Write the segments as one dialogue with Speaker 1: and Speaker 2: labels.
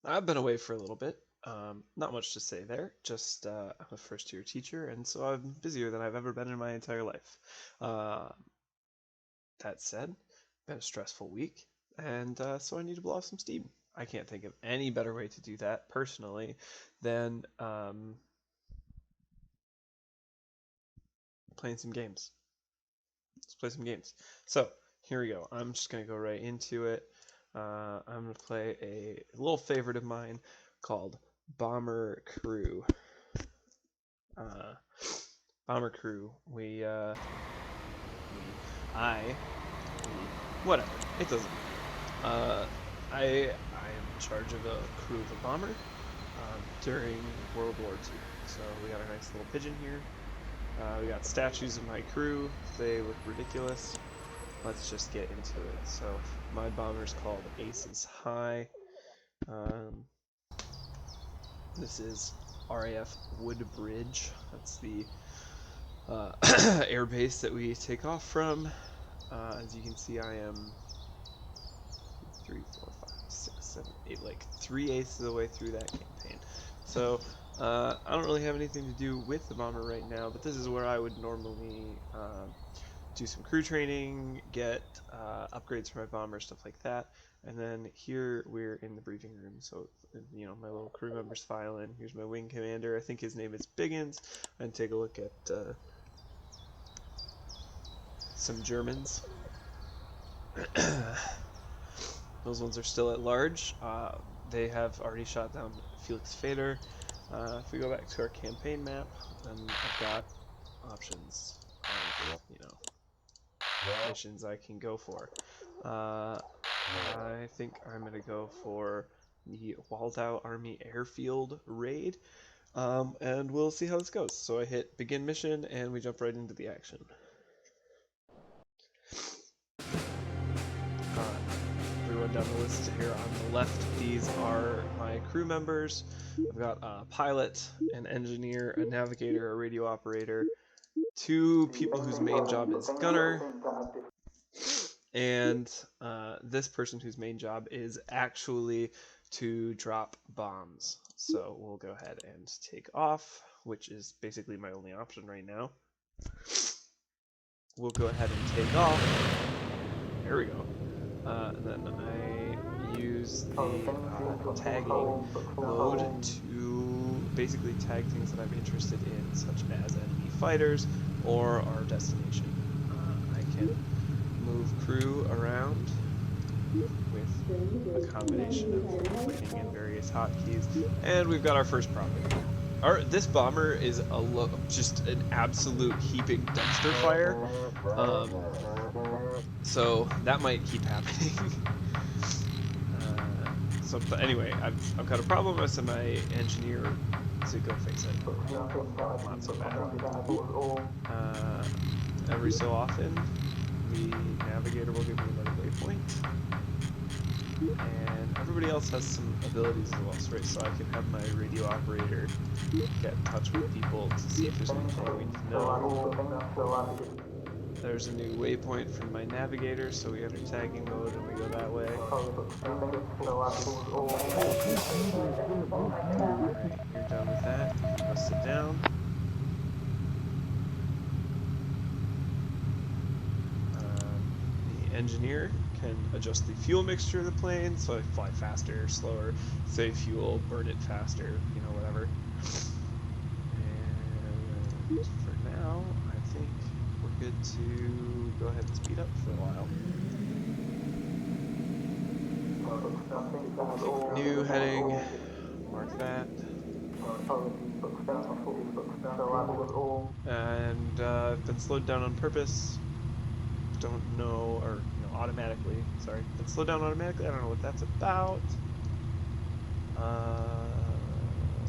Speaker 1: I've been away for a little bit. Not much to say there. Just I'm a first-year teacher, and so I'm busier than I've ever been in my entire life. Uh, that said, been a stressful week, and so I need to blow off some steam. I can't think of any better way to do that personally than playing some games. Let's play some games. So here we go. I'm just gonna go right into it. I'm gonna play a little favorite of mine called Bomber Crew. Bomber Crew. Whatever. It doesn't matter. I am in charge of a crew of a bomber during World War II. So we got a nice little pigeon here. We got statues of my crew. They look ridiculous. Let's just get into it. So my bomber's called Aces High. This is RAF Woodbridge. That's the airbase that we take off from. As you can see, I am 3, 4, 5, 6, 7, 8, like 3/8 of the way through that campaign. So I don't really have anything to do with the bomber right now, but this is where I would normally do some crew training, get upgrades for my bomber, stuff like that. And then here we're in the briefing room. So, you know, my little crew members file in. Here's my wing commander. I think his name is Biggins. And take a look at some Germans. Those ones are still at large. They have already shot down Felix Fader. If we go back to our campaign map, then I've got options of, you know, missions I can go for. I think I'm going to go for the Waldau Army Airfield Raid, and we'll see how this goes. So I hit begin mission, and we jump right into the action. We run down the list here on the left. These are my crew members. I've got a pilot, an engineer, a navigator, a radio operator, 2 people whose main job is gunner, and this person whose main job is actually to drop bombs. So we'll go ahead and take off, which is basically my only option right now. We'll go ahead and take off. There we go. And then I use the tagging mode to basically tag things that I'm interested in, such as enemy fighters or our destination. I can move crew around with a combination of clicking in various hotkeys, and we've got our first problem. This bomber is just an absolute heaping dumpster fire, so that might keep happening. But anyway, I've got a problem. I send my engineer to go fix it. Not so bad. Every so often, the navigator will give me another waypoint, and everybody else has some abilities as well, right? So I can have my radio operator get in touch with people to see if there's anything we need to know. There's a new waypoint from my navigator, so we enter tagging mode and we go that way. Alright, you're done with that. You can go sit down. The engineer can adjust the fuel mixture of the plane, so I fly faster, slower, save fuel, burn it faster, you know, whatever. And for now, I think we're good to go ahead and speed up for a while. Okay, new heading, mark that. And I've been slowed down on purpose. Don't know, or automatically. Sorry, been slowed down automatically. I don't know what that's about.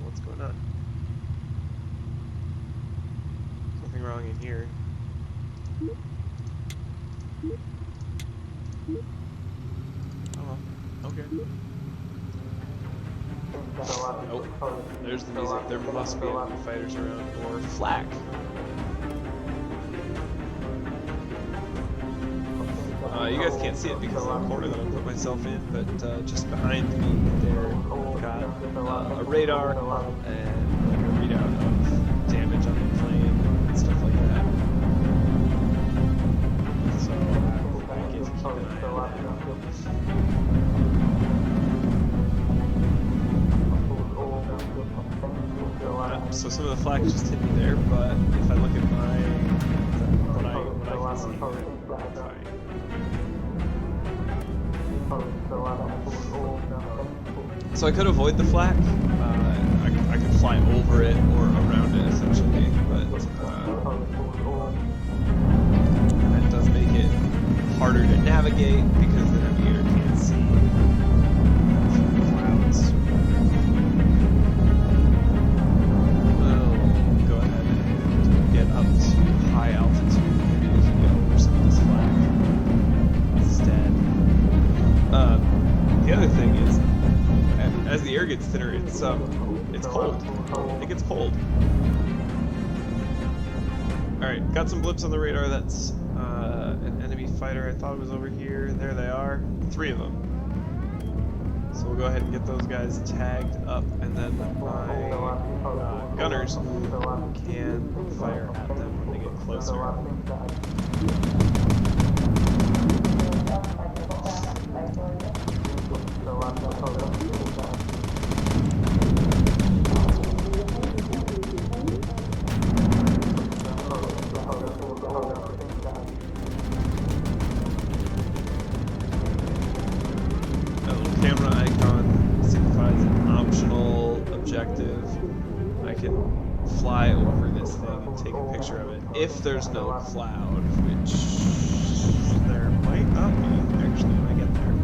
Speaker 1: What's going on? Something wrong in here. Oh, okay. Oh, there's the music. There must be enemy fighters around, or flak. You guys can't see it because of the corner that I put myself in, but just behind me there, I've got radar and like a readout of damage on the plane and stuff like that. So I get to keep an eye on that. So some of the flak just hit me there, but if I look at my what I can see, I'm fine. So I could avoid the flak. I could fly over it or around it essentially, but that does make it harder to navigate because the navigator can't see through the clouds. We'll go ahead and get up to high altitude. Maybe we can get over some of this flak instead. The other thing is, as the air gets thinner, it's cold. It gets cold. Alright, got some blips on the radar. That's an enemy fighter. I thought it was over here. There they are. 3 of them. So we'll go ahead and get those guys tagged up, and then my gunners can fire at them when they get closer. Camera icon signifies an optional objective. I can fly over this thing and take a picture of it if there's no cloud, which there might not be actually when I get there.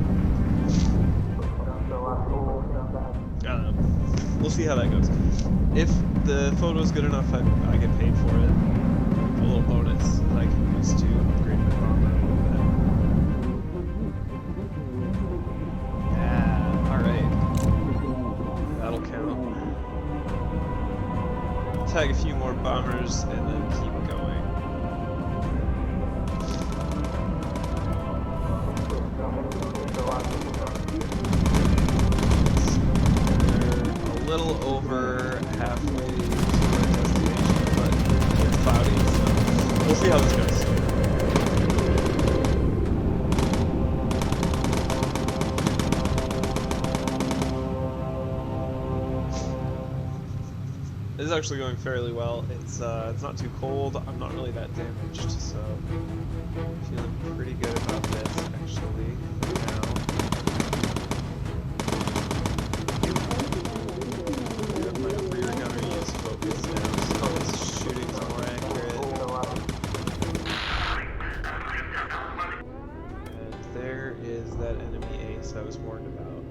Speaker 1: We'll see how that goes. If the photo's good enough, I get paid for it. A little bonus that I can use to upgrade my bomber a little bit. That'll count. Tag a few more bombers and then keep going. They're a little over halfway to our destination, but it's cloudy, so we'll see how this goes. This is actually going fairly well. It's not too cold. I'm not really that damaged, so feeling pretty good about this actually for now. I have my rear gunner use focus now, so it's shooting more accurate. And there is that enemy ace I was warned about.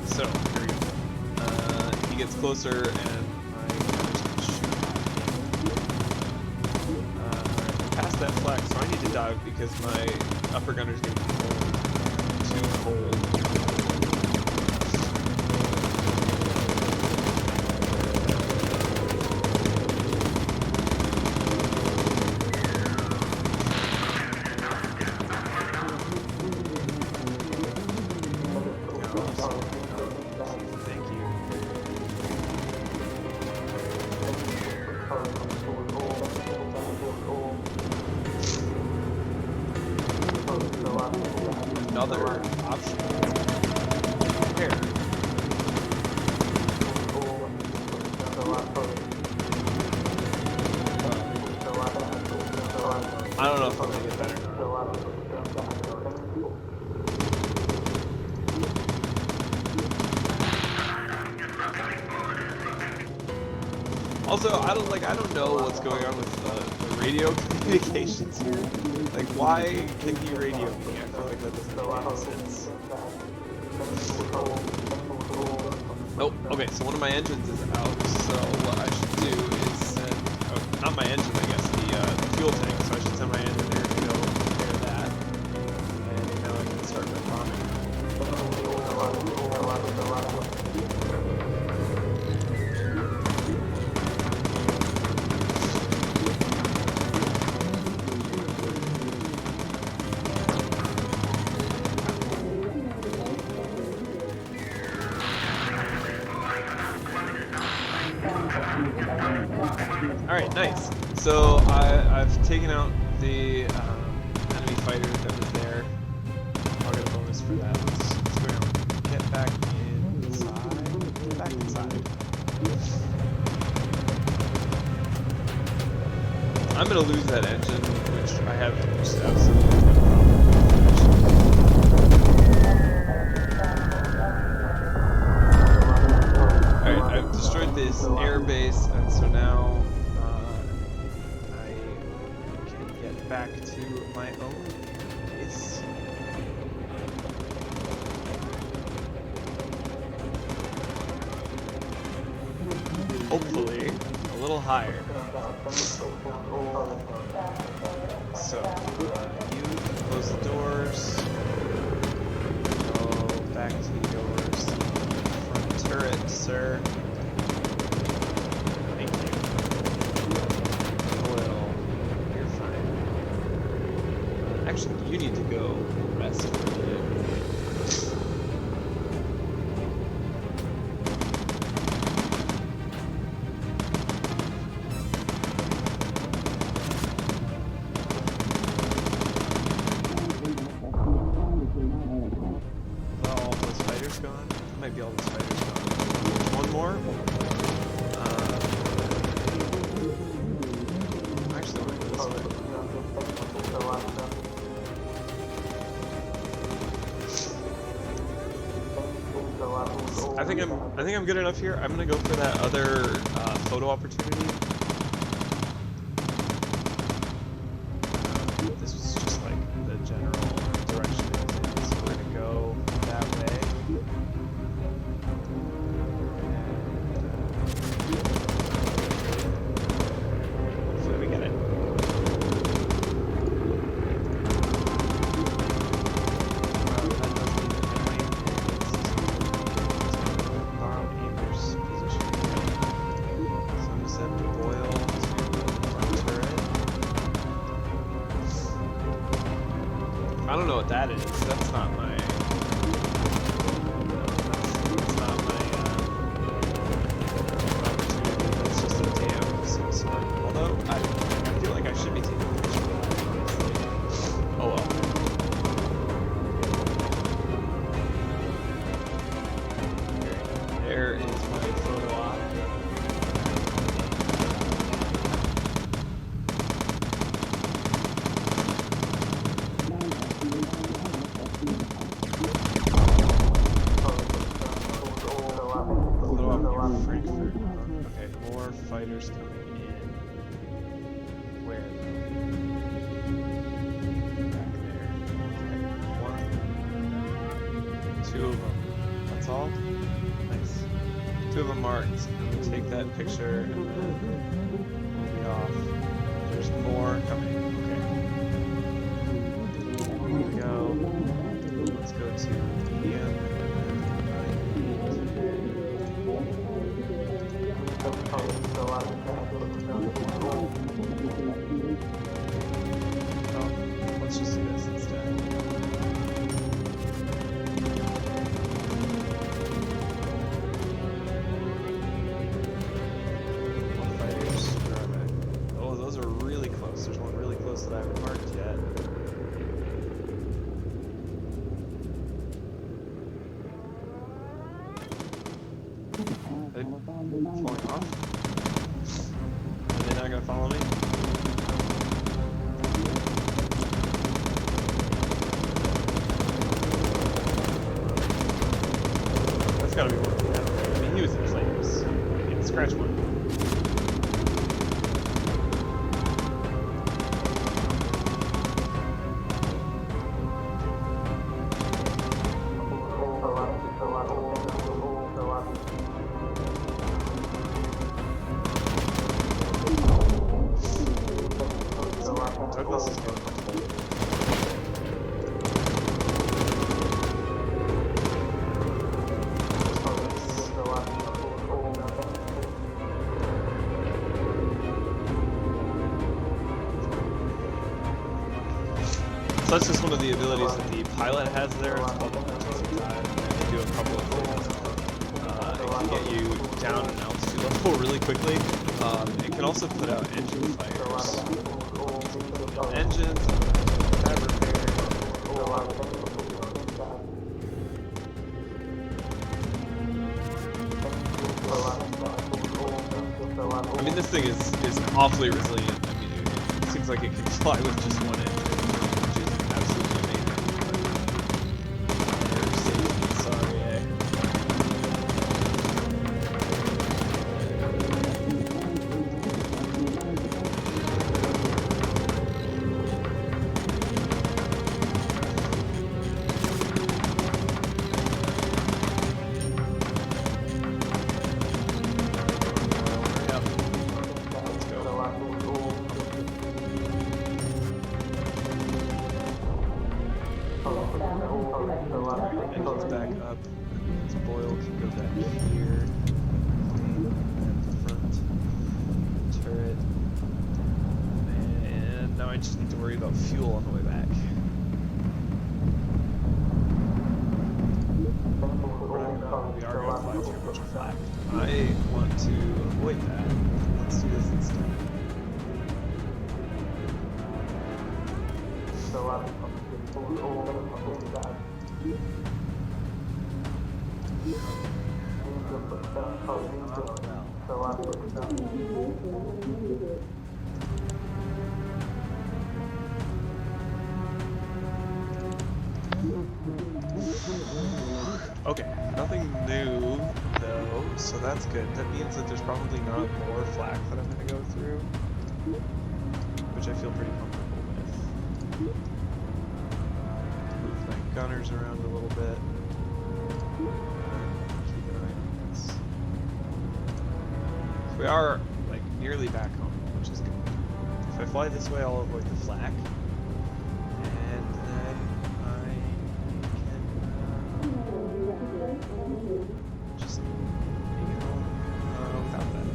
Speaker 1: So, here we go. He gets closer and my gunners can shoot at him. Past that flag, so I need to dive because my upper gunner's getting too cold. Another option. Here. I don't know if I'm gonna get better. Also, I don't know what's going on with the radio communications here. Like, why can he radio me? I feel like that doesn't make any sense. Oh, okay, so one of my engines is out, so what I should do is send, oh, not my engine, I guess, the fuel tank, so I should send my engineer to go repair that. And now I can start my bombing. Nice. So I've taken out the enemy fighter that was there. I'll get a bonus for that. Let's go down. Get back inside. Get back inside. I'm gonna lose that engine, which I have just absolutely no problem. Alright, I've destroyed this airbase, and so now I can get back to my own base. Hopefully, a little higher. So, you close the doors, go back to yours, front turret, sir. Thank you. Oil, you're fine. Actually, you need to go rest for a minute. Gone. Might be all the spiders gone. One more. Actually, I'm gonna go this way. I think I'm good enough here. I'm gonna go for that other photo opportunity. This was just like the general direction it was in, so we're gonna go that way. Hopefully we get it. Borrow Amer's position. So I'm gonna set Boyle to front turret. I don't know what that is. That's not my. That's not my opportunity. That's just a dam of some sort. Although I feel like I should be taking a picture of that, honestly. Oh well. There is my photo op. Okay, more fighters coming in. Where though? Back there. Okay, one. Two of them. That's all? Nice. Two of them marked. I'm gonna take that picture and then we'll be off. There's more coming. Okay. Here we go. Let's go to medium. Let's just do this instead. More fighters. Where are they? Oh, those are really close. There's one really close that I haven't marked yet. Are they falling off? Are they not gonna follow me? That's gotta be working out. I mean, he was in flames. Yeah, scratch one. Douglas is good. So that's just one of the abilities that the pilot has there. It's called emergency dive, and they do a couple of things. It can get you down an altitude level really quickly, It can also put out engine fires. Engines, tab repair. I mean, this thing is awfully resilient. I mean, it seems like it can fly with just one engine, which is absolutely amazing. Air safety, sorry, eh? Engine's back up. This boil can go back here. At the front turret. And now I just need to worry about fuel on the way back. We are going to fly through a bunch of flak. I want to avoid that. Let's do this instead. Okay, nothing new though, so that's good. That means that there's probably not more flak that I'm going to go through, which I feel pretty comfortable with. Move my gunners around a little bit. Keep an eye on this. So we are like nearly back home, which is good. If I fly this way, I'll avoid the flak, and then I can just make it home without that.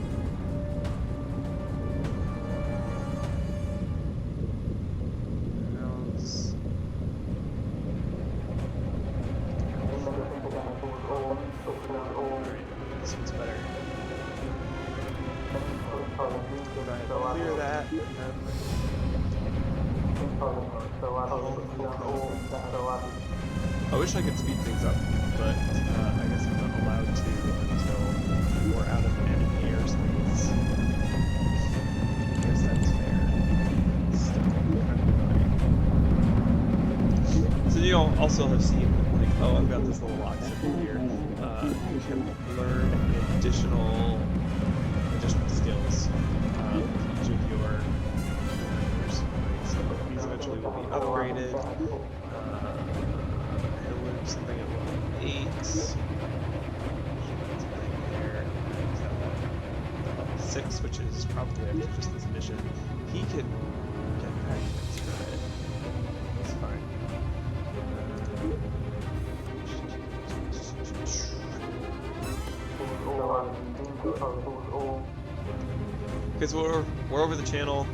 Speaker 1: Alright, this one's better. Go ahead and clear that, and then I wish I could speed things up, but I guess I'm not allowed to until we're out of enemy airspace. I guess that's fair. Still kind of annoying. So you also have seen, like, oh, I've got this little lock symbol here. You can learn additional skills each of your characters. So these eventually will be upgraded. He'll learn something at level 8. There. Level 6, which is probably after just this mission. He can get back next turret. It's fine. Okay, so we're over the channel.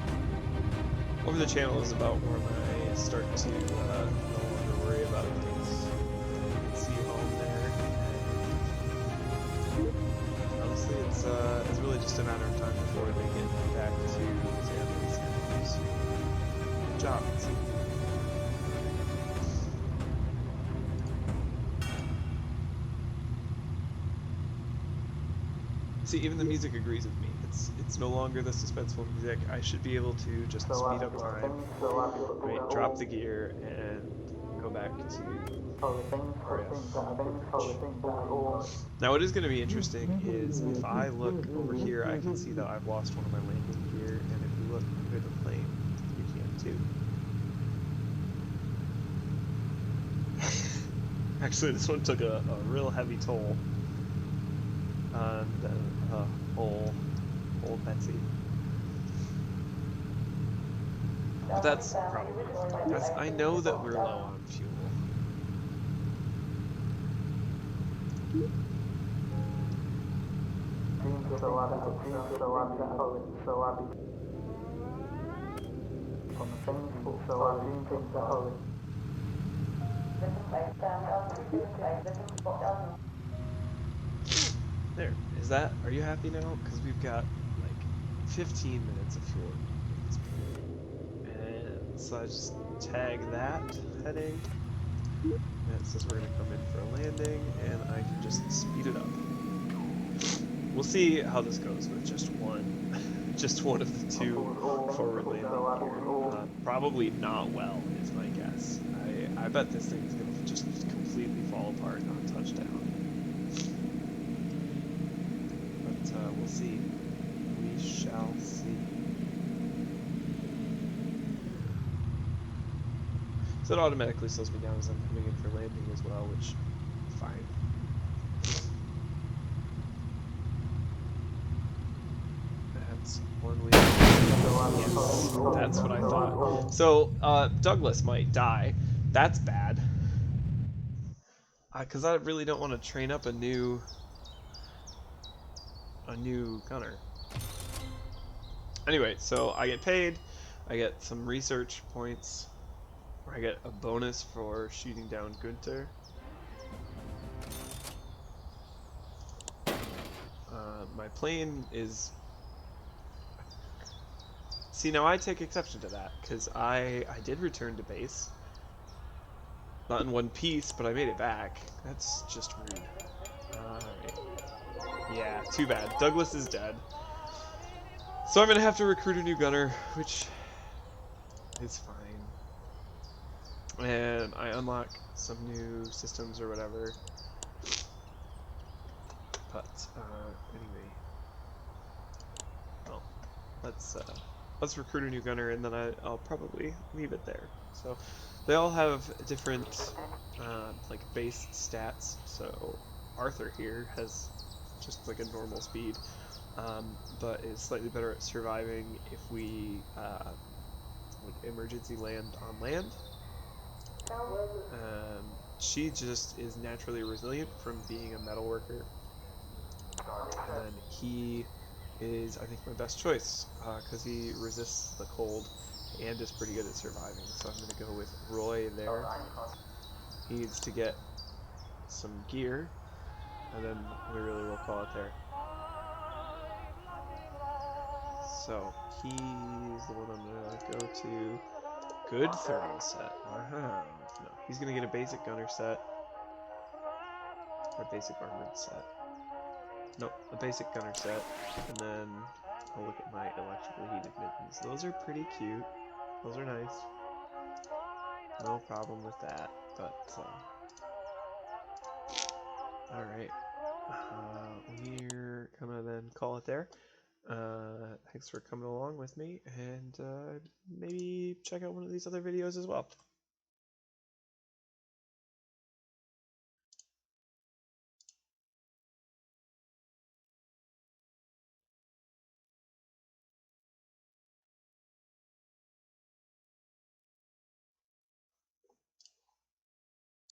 Speaker 1: Over the channel is about where I start to no longer worry about things. You can see home there. And honestly, it's really just a matter of time before they get back to Xanthus. Good job. See, even the music agrees with me. It's no longer the suspenseful music. I should be able to just speed up time, right, drop the gear, and go back to RF. Now, what is going to be interesting is if I look over here, I can see that I've lost one of my landing gear, and if you look under the plane, you can too. Actually, this one took a real heavy toll on the old Betsy. But that's probably fine. I know that we're low on fuel. There. Is that? Are you happy now? Because we've got like 15 minutes of fuel remaining. And so I just tag that heading. And it says we're going to come in for a landing, and I can just speed it up. We'll see how this goes with just one of the two forward landing gear. Probably not well, is my guess. I bet this thing is going to just completely fall apart on touchdown. But we'll see. We shall see. So it automatically slows me down as I'm coming in for landing as well, which fine. That's one way. Yes, that's what I thought. So Douglas might die. That's bad. Because I really don't want to train up a new gunner. Anyway, so I get paid. I get some research points. I get a bonus for shooting down Günther. My plane is... See, now I take exception to that, because I did return to base. Not in one piece, but I made it back. That's just rude. Alright. Yeah, too bad. Douglas is dead. So I'm going to have to recruit a new gunner, which is fine. And I unlock some new systems or whatever. But anyway, well, let's recruit a new gunner, and then I'll probably leave it there. So they all have different like base stats. So Arthur here has just like a normal speed, but is slightly better at surviving if we like emergency land on land. She just is naturally resilient from being a metal worker. And then he is, I think, my best choice because he resists the cold and is pretty good at surviving. So I'm going to go with Roy there. He needs to get some gear, and then we really will call it there. So he's the one I'm going to go to. Good thermal set. Wow. No, he's going to get a basic gunner set. Or basic armored set. Nope, a basic gunner set. And then I'll look at my electrically heated mittens. Those are pretty cute. Those are nice. No problem with that. But, alright. We're gonna then call it there. Thanks for coming along with me, and maybe check out one of these other videos as well.